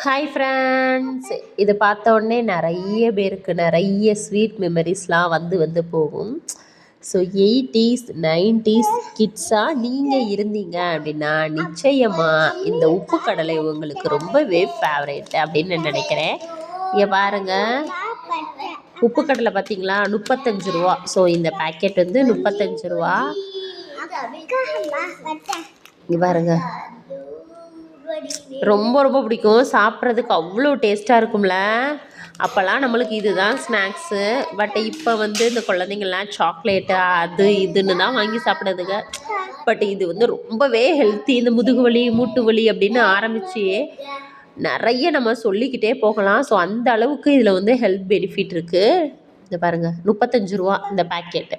Hi friends, இதை பார்த்த உடனே நிறைய பேருக்கு நிறைய ஸ்வீட் மெமரிஸ்லாம் வந்து போகும். ஸோ 80s 90s கிட்ஸாக நீங்கள் இருந்தீங்க அப்படின்னா நிச்சயமாக இந்த உப்பு கடலை உங்களுக்கு ரொம்பவே ஃபேவரேட் அப்படின்னு நான் நினைக்கிறேன். இங்கே பாருங்கள், உப்பு கடலை பார்த்தீங்களா, 35 ரூபா. ஸோ இந்த பேக்கெட் வந்து 35 ரூபா. இங்கே பாருங்கள், ரொம்ப ரொம்ப பிடிக்கும். சாப்பிட்றதுக்கு அவ்வளோ டேஸ்ட்டாக இருக்கும்ல. அப்போல்லாம் நம்மளுக்கு இதுதான் ஸ்நாக்ஸு. பட் இப்போ வந்து இந்த குழந்தைங்கள்லாம் சாக்லேட்டு அது இதுன்னு தான் வாங்கி சாப்பிடுதுங்க. பட் இது வந்து ரொம்பவே ஹெல்த்தி. இந்த முதுகு வலி மூட்டு வலி அப்படின்னு ஆரம்பித்து நிறைய நம்ம சொல்லிக்கிட்டே போகலாம். ஸோ அந்த அளவுக்கு இதில் வந்து ஹெல்த் பெனிஃபிட் இருக்குது. இந்த பாருங்கள், 35 ரூபா இந்த பேக்கெட்டு.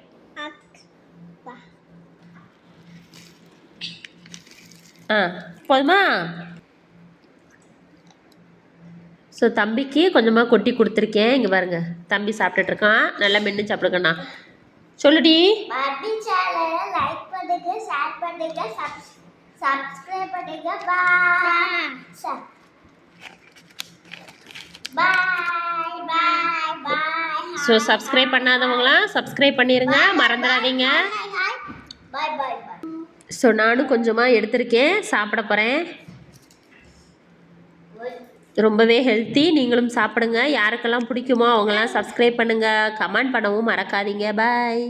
போதுமா? ஸோ தம்பிக்கு கொஞ்சமாக கொட்டி கொடுத்துருக்கேன். இங்கே பாருங்க, தம்பி சாப்பிட்டுட்ருக்கான். நல்லா மென்று சாப்பிடுக்கண்ணா. சொல்லுடி. லைக் பண்ணுங்க, ஷேர் பண்ணுங்க, சப்ஸ்கிரைப் பண்ணுங்க. ஸோ சப்ஸ்கிரைப் பண்ணாதவங்களாம் சப்ஸ்கிரைப் பண்ணிடுங்க, மறந்துடாதீங்க. ஸோ நானும் கொஞ்சமாக எடுத்திருக்கேன், சாப்பிட போகிறேன். ரொம்பவே ஹெல்த்தி. நீங்களும் சாப்பிடுங்க. யாருக்கெல்லாம் பிடிக்குமோ அவங்களாம் சப்ஸ்கிரைப் பண்ணுங்கள். கமெண்ட் பண்ணவும் மறக்காதீங்க. பாய்.